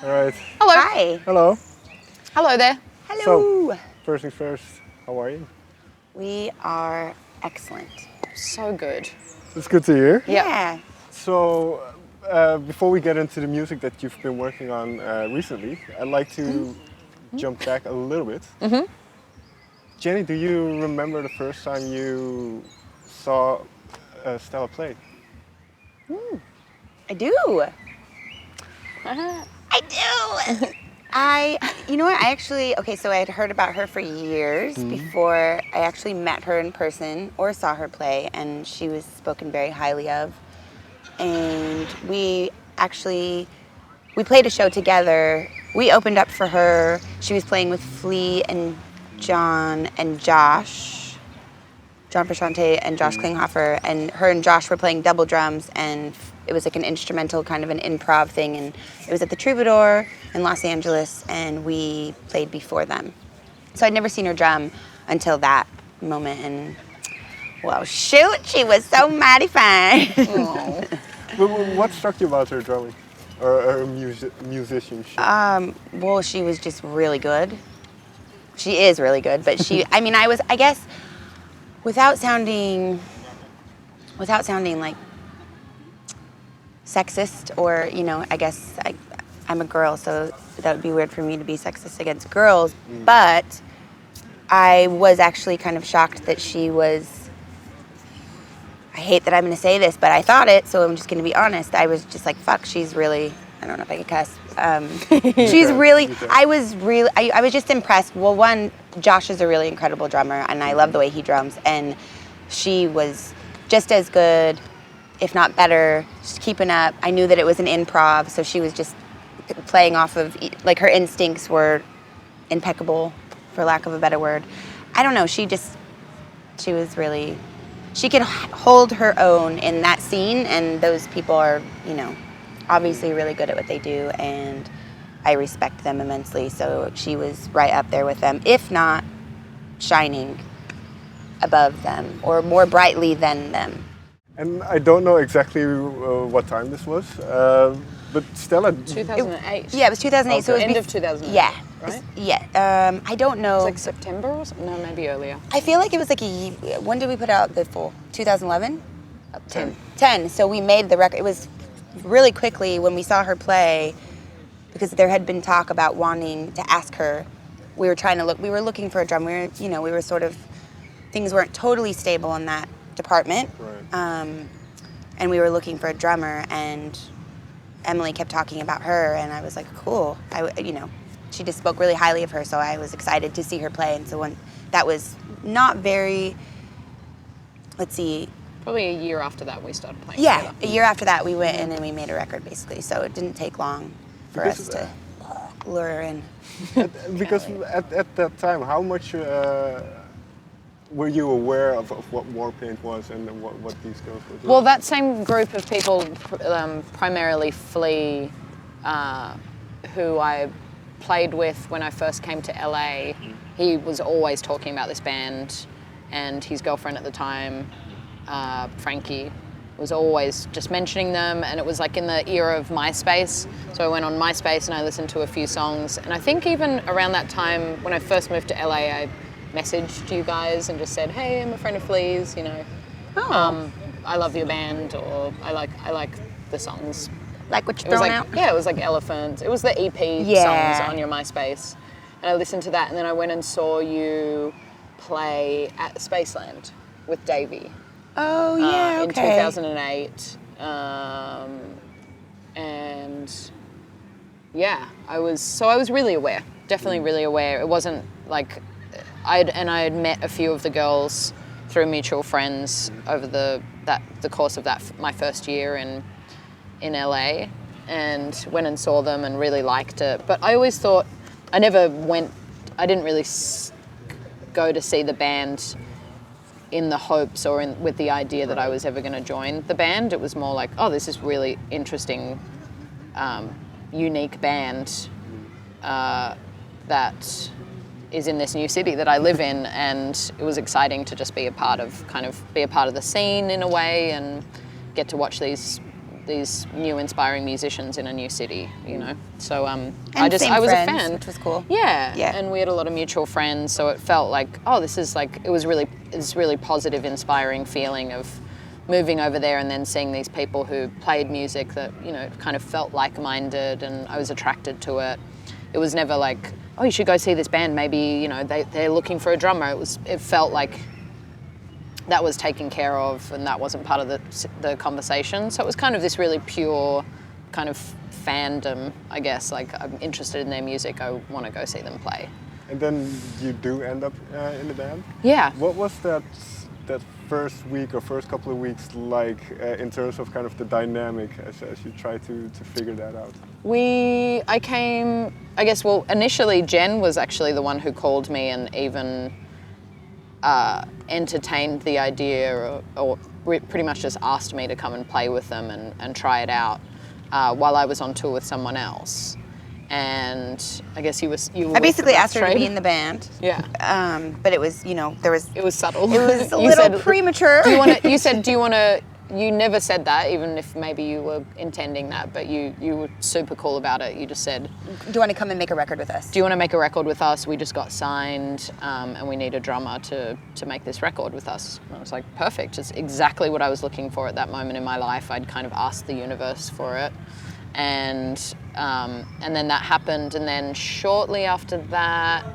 All right. Hello. Hi. Hello. Hello there. Hello. So, first things first, how are you? We are excellent. So good. It's good to hear. Yeah. So, before we get into the music that you've been working on recently, I'd like to jump back a little bit. Jenny, do you remember the first time you saw Stella play? I do. I do. You know what? So I had heard about her for years before I actually met her in person or saw her play, and she was spoken very highly of. And we played a show together. We opened up for her. She was playing with Flea and John and Josh, John Frusciante and Josh Klinghoffer, and her and Josh were playing double drums, and it was like an instrumental kind of an improv thing, and it was at the Troubadour in Los Angeles, and we played before them. So I'd never seen her drum until that moment, and well, shoot, she was so mighty fine. What struck you about her drumming or her musicianship? Well, she was just really good. She is really good, but I guess, without sounding like sexist or, I guess I'm a girl, so that would be weird for me to be sexist against girls, but I was actually kind of shocked that she was, I hate that I'm going to say this, but I thought it, so I'm just going to be honest. I was just like, fuck, she's really, I don't know if I could cuss. She's really, I was just impressed. Well, one, Josh is a really incredible drummer, and I love the way he drums, and she was just as good, if not better, just keeping up. I knew that it was an improv, so she was just playing off of, like, her instincts were impeccable, for lack of a better word. I don't know, she was really, she could hold her own in that scene, and those people are, obviously really good at what they do, and I respect them immensely, so she was right up there with them, if not shining above them, or more brightly than them. And I don't know exactly what time this was, but Stella... 2008. Yeah, it was 2008. Okay. So it was End of 2008. Yeah. Right? Yeah. I don't know. It was like September or something? No, maybe earlier. I feel like it was like when did we put out the full? 2011? 10. So we made the record. It was really quickly when we saw her play, because there had been talk about wanting to ask her. We were looking for a drum. We were sort of, things weren't totally stable in that department. Right. And we were looking for a drummer, and Emily kept talking about her, and I was like, cool. She just spoke really highly of her, so I was excited to see her play. And so when that was not very, let's see. Probably a year after that we started playing Yeah, together. a year after that we went in and we made a record, basically. So it didn't take long for us to lure her in. Because at that time, how much were you aware of what Warpaint was and what these girls were doing? Well, that same group of people, primarily Flea, who I played with when I first came to LA, he was always talking about this band, and his girlfriend at the time, Frankie, was always just mentioning them, and it was like in the era of MySpace. So I went on MySpace and I listened to a few songs, and I think even around that time when I first moved to LA, I messaged you guys and just said, hey, I'm a friend of Flea's, I love your band, or I like the songs. Like what you're throwing out? Yeah, it was like Elephant. It was the EP songs on your MySpace. And I listened to that, and then I went and saw you play at Spaceland with Davey. Oh, yeah, in okay. 2008. And yeah, I was really aware, definitely really aware. It wasn't like, I had met a few of the girls through mutual friends over the course of my first year in LA, and went and saw them and really liked it. But I always thought, I didn't really go to see the band in the hopes or with the idea that I was ever going to join the band. It was more like, oh, this is really interesting, unique band that is in this new city that I live in, and it was exciting to just be a part of the scene in a way, and get to watch these these new inspiring musicians in a new city, you know. So And I was friends, a fan, which was cool. Yeah, Yeah. and we had a lot of mutual friends, so it felt like, oh, this is like, it was really positive, inspiring feeling of moving over there and then seeing these people who played music that, you know, kind of felt like-minded, and I was attracted to it. It was never like, oh, you should go see this band, maybe, you know, they're looking for a drummer. It felt like that was taken care of, and that wasn't part of the conversation. So it was kind of this really pure kind of fandom, I guess. Like, I'm interested in their music, I want to go see them play. And then you do end up in the band? Yeah. What was that first week or first couple of weeks like in terms of kind of the dynamic as you try to figure that out? Initially Jen was actually the one who called me and even entertained the idea or pretty much just asked me to come and play with them and try it out while I was on tour with someone else. And I guess you were I basically asked her to trade. be in the band. Yeah. But it was, you know, It was subtle. It was a little premature. You never said that, even if maybe you were intending that, but you were super cool about it. You just said, do you want to come and make a record with us? do you want to make a record with us? We just got signed and we need a drummer to make this record with us. And I was like, perfect. It's exactly what I was looking for at that moment in my life. I'd kind of asked the universe for it. And then that happened. And then shortly after that,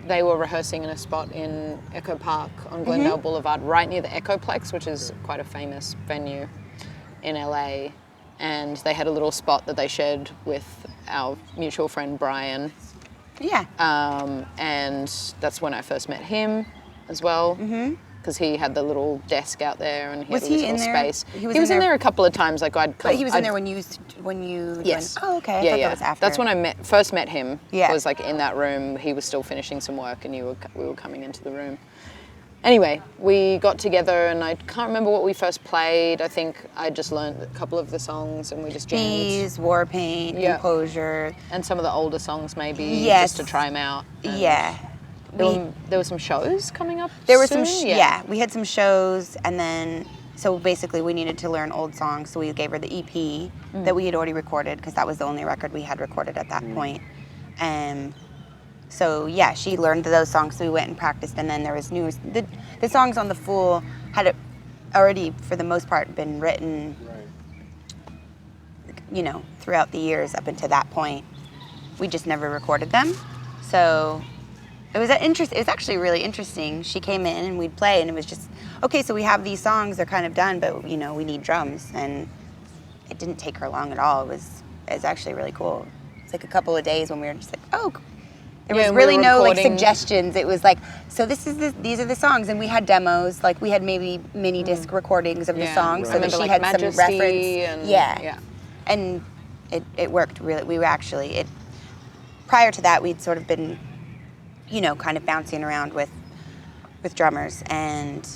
they were rehearsing in a spot in Echo Park on Glendale Boulevard, right near the Echoplex, which is quite a famous venue in LA. And they had a little spot that they shared with our mutual friend Brian. Yeah. And that's when I first met him as well. Because he had the little desk out there and he had a little space. He was in there a couple of times. Like But he was in there when you. Yes. Oh, okay. I Yeah, thought yeah. that was after. That's when I first met him. Yeah. Was like in that room. He was still finishing some work, and we were coming into the room. Anyway, we got together, and I can't remember what we first played. I think I just learned a couple of the songs, and we just jammed. Bees, Warpaint, Yeah. Composure. And some of the older songs, maybe, Yes. just to try them out. And Yeah. There were some shows coming up. There were soon? some, we had some shows, and then, so basically we needed to learn old songs, so we gave her the EP that we had already recorded, because that was the only record we had recorded at that point. So yeah, she learned those songs, so we went and practiced, and then there was the songs on the full had already, for the most part, been written, you know, throughout the years up until that point. We just never recorded them, so it was actually really interesting. She came in and we'd play, and it was just, okay, so we have these songs, they're kind of done, but you know, we need drums. And it didn't take her long at all. It was actually really cool. It's like a couple of days when we were just like, oh, there was really no like suggestions. It was like, so these are the songs, and we had demos, like we had maybe mini disc recordings of the songs, so that she had some reference. And it worked really. We were actually prior to that, we'd sort of been, you know, kind of bouncing around with drummers, and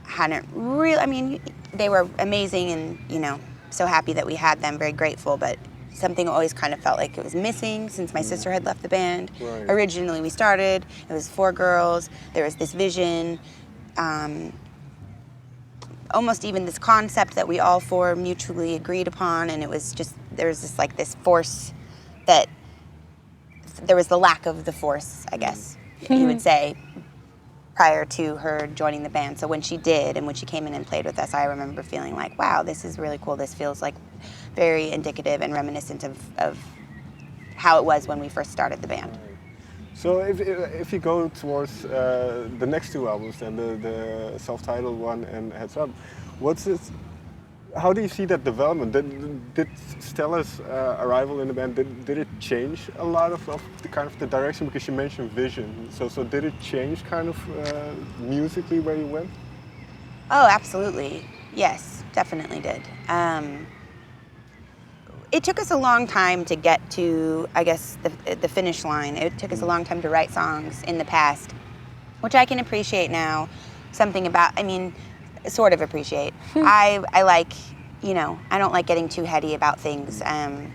hadn't really, I mean, they were amazing, and, you know, so happy that we had them, very grateful, but something always kind of felt like it was missing since my sister had left the band. Right. Originally we started, it was 4 girls, there was this vision, almost even this concept that we all 4 mutually agreed upon, and it was just, there was this like this force that, there was the lack of the force, I guess, you would say, prior to her joining the band. So when she did, and when she came in and played with us, I remember feeling like, wow, this is really cool. This feels like very indicative and reminiscent of how it was when we first started the band. So if you go towards the next 2 albums, then the self-titled one and Heads Up, how do you see that development? Did Stella's arrival in the band, did it change a lot of the kind of the direction? Because you mentioned vision. So did it change kind of musically where you went? Oh, absolutely. Yes, definitely did. It took us a long time to get to, I guess, the finish line. It took us a long time to write songs in the past, which I can appreciate now. Something about, I mean, sort of appreciate. I like, you know, I don't like getting too heady about things. I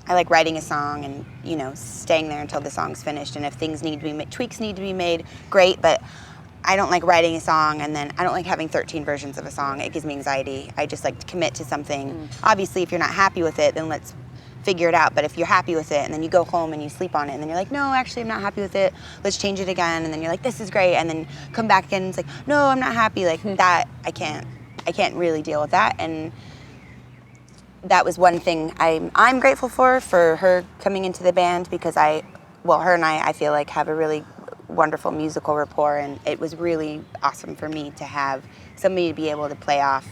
like writing a song and, you know, staying there until the song's finished. And if things need to be tweaks need to be made, great. But I don't like writing a song and then I don't like having 13 versions of a song. It gives me anxiety. I just like to commit to something. Obviously, if you're not happy with it, then let's figure it out. But if you're happy with it and then you go home and you sleep on it and then you're like, no, actually I'm not happy with it, let's change it again, and then you're like, this is great, and then come back again and it's like, no, I'm not happy, like that. I can't really deal with that. And that was one thing I'm grateful for her coming into the band, because her and I feel like have a really wonderful musical rapport, and it was really awesome for me to have somebody to be able to play off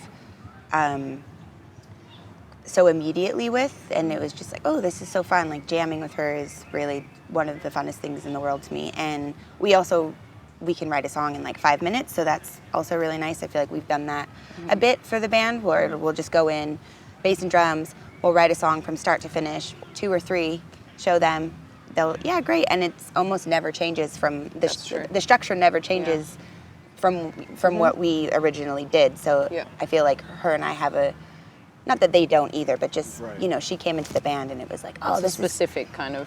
so immediately with, and it was just like, oh, this is so fun. Like jamming with her is really one of the funnest things in the world to me. And we can write a song in like 5 minutes, so that's also really nice. I feel like we've done that a bit for the band, where we'll just go in, bass and drums, we'll write a song from start to finish, 2 or 3, show them, they'll, yeah, great, and it's almost never changes from the structure never changes from what we originally did. So I feel like her and I have not that they don't either, but just, she came into the band and it was like, oh, this specific kind of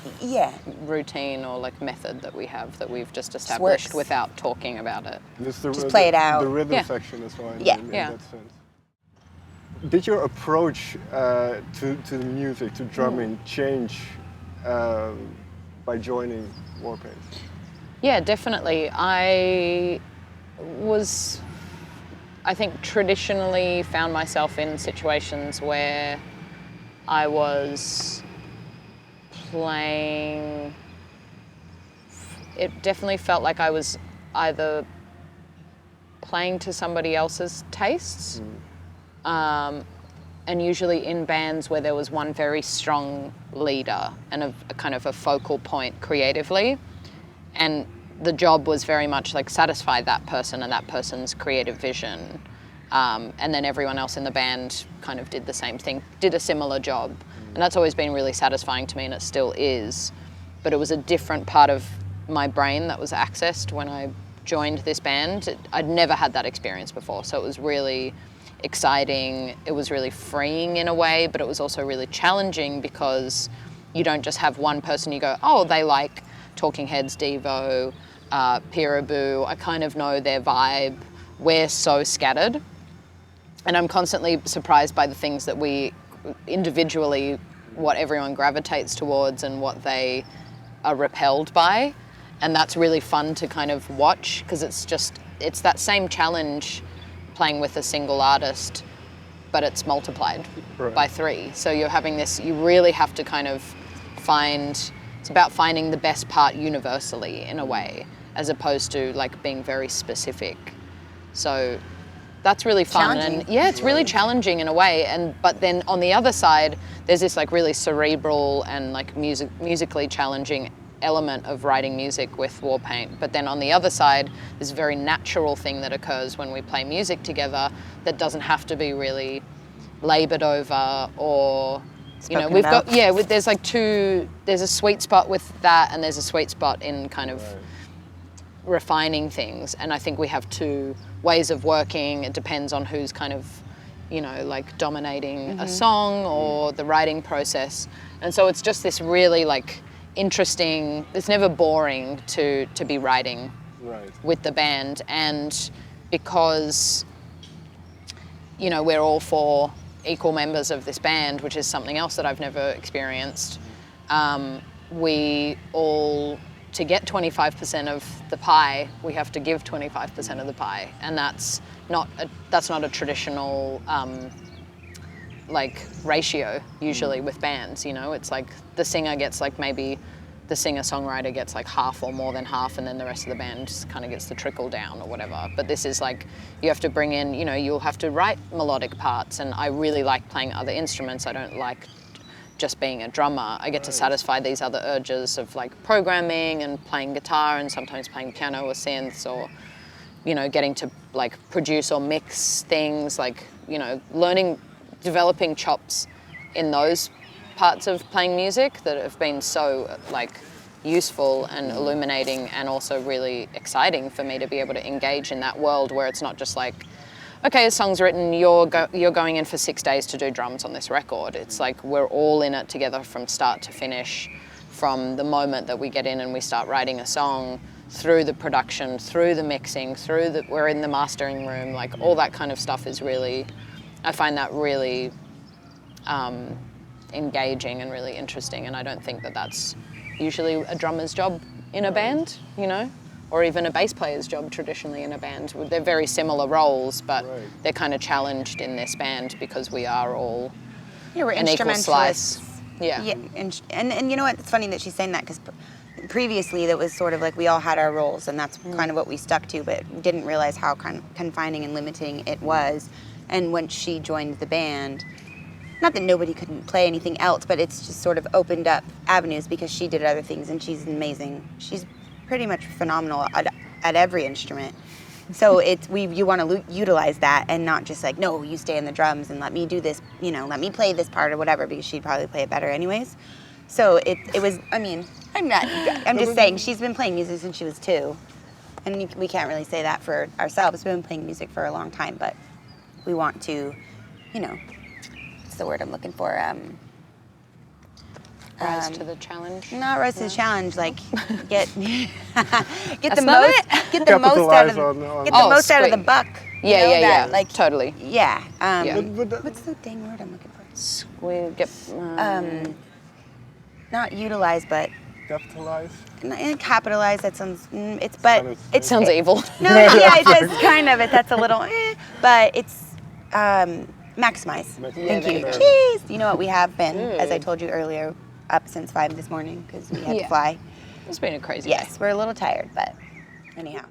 routine or like method that we have that we've just established without talking about it. Just play it out. The rhythm section is fine. Yeah. In that sense. Did your approach to the music, to drumming, change by joining Warpaint? Yeah, definitely. I think traditionally found myself in situations where I was playing, it definitely felt like I was either playing to somebody else's tastes, and usually in bands where there was one very strong leader and a kind of a focal point creatively, and the job was very much like satisfy that person and that person's creative vision, and then everyone else in the band kind of did the same thing, did a similar job, and that's always been really satisfying to me, and it still is. But it was a different part of my brain that was accessed when I joined this band. I'd never had that experience before, so it was really exciting. It was really freeing in a way, but it was also really challenging because you don't just have one person you go, oh, they like Talking Heads, Devo, Peeraboo, I kind of know their vibe. We're so scattered. And I'm constantly surprised by the things that we individually, what everyone gravitates towards and what they are repelled by. And that's really fun to kind of watch, because it's that same challenge playing with a single artist, but it's multiplied by 3. So you're having this, you really have to kind of it's about finding the best part universally in a way, as opposed to like being very specific. So that's really fun. And it's really challenging in a way. But then on the other side, there's this like really cerebral and like musically challenging element of writing music with Warpaint. But then on the other side, there's a very natural thing that occurs when we play music together that doesn't have to be really labored over or, we've got, there's like there's a sweet spot with that, and there's a sweet spot in kind of refining things. And I think we have 2 ways of working. It depends on who's kind of, like dominating a song or the writing process. And so it's just this really like interesting, it's never boring to be writing with the band. And because, we're all 4 equal members of this band, which is something else that I've never experienced, we all, to get 25% of the pie, we have to give 25% of the pie, and that's not a traditional like ratio usually with bands. It's like the singer gets like maybe the singer-songwriter gets like half or more than half, and then the rest of the band just kind of gets the trickle down or whatever. But this is like, you have to bring in, you'll have to write melodic parts, and I really like playing other instruments. I don't like just being a drummer. I get to satisfy these other urges of like programming and playing guitar and sometimes playing piano or synths, or, getting to like produce or mix things, like, developing chops in those parts of playing music that have been so like useful and illuminating, and also really exciting for me to be able to engage in that world where it's not just like, okay, a song's written, you're going in for 6 days to do drums on this record. It's like we're all in it together from start to finish, from the moment that we get in and we start writing a song through the production, through the mixing, we're in the mastering room, like all that kind of stuff is really, I find that really engaging and really interesting, and I don't think that that's usually a drummer's job in a band, you know, or even a bass player's job traditionally in a band. They're very similar roles, but they're kind of challenged in this band because we are all we're an equal slice. Yeah, and you know what? It's funny that she's saying that because previously that was sort of like we all had our roles, and that's kind of what we stuck to, but didn't realize how confining and limiting it was. And when she joined the band, not that nobody couldn't play anything else, but it's just sort of opened up avenues because she did other things, and she's amazing. She's pretty much phenomenal at every instrument. So you want to utilize that and not just like, no, you stay in the drums and let me do this, you know, let me play this part or whatever, because she'd probably play it better anyways. So it was, I mean, I'm just saying she's been playing music since she was 2. And we can't really say that for ourselves. We've been playing music for a long time, but we want to, you know, what's the word I'm looking for? Rise to the challenge. Not rise to the challenge, like get the That's most out of the buck. Yeah, like totally. Yeah. Yeah. What's the dang word I'm looking for? We get not utilize, but Capitalize? capitalize. That sounds. It sounds evil. No, yeah, it does kind of. That's a little, but it's maximize. Thank you. Jeez, you know what we have been, as I told you earlier, up since 5 this morning because we had to fly. It's been a crazy day. Yes, we're a little tired, but anyhow.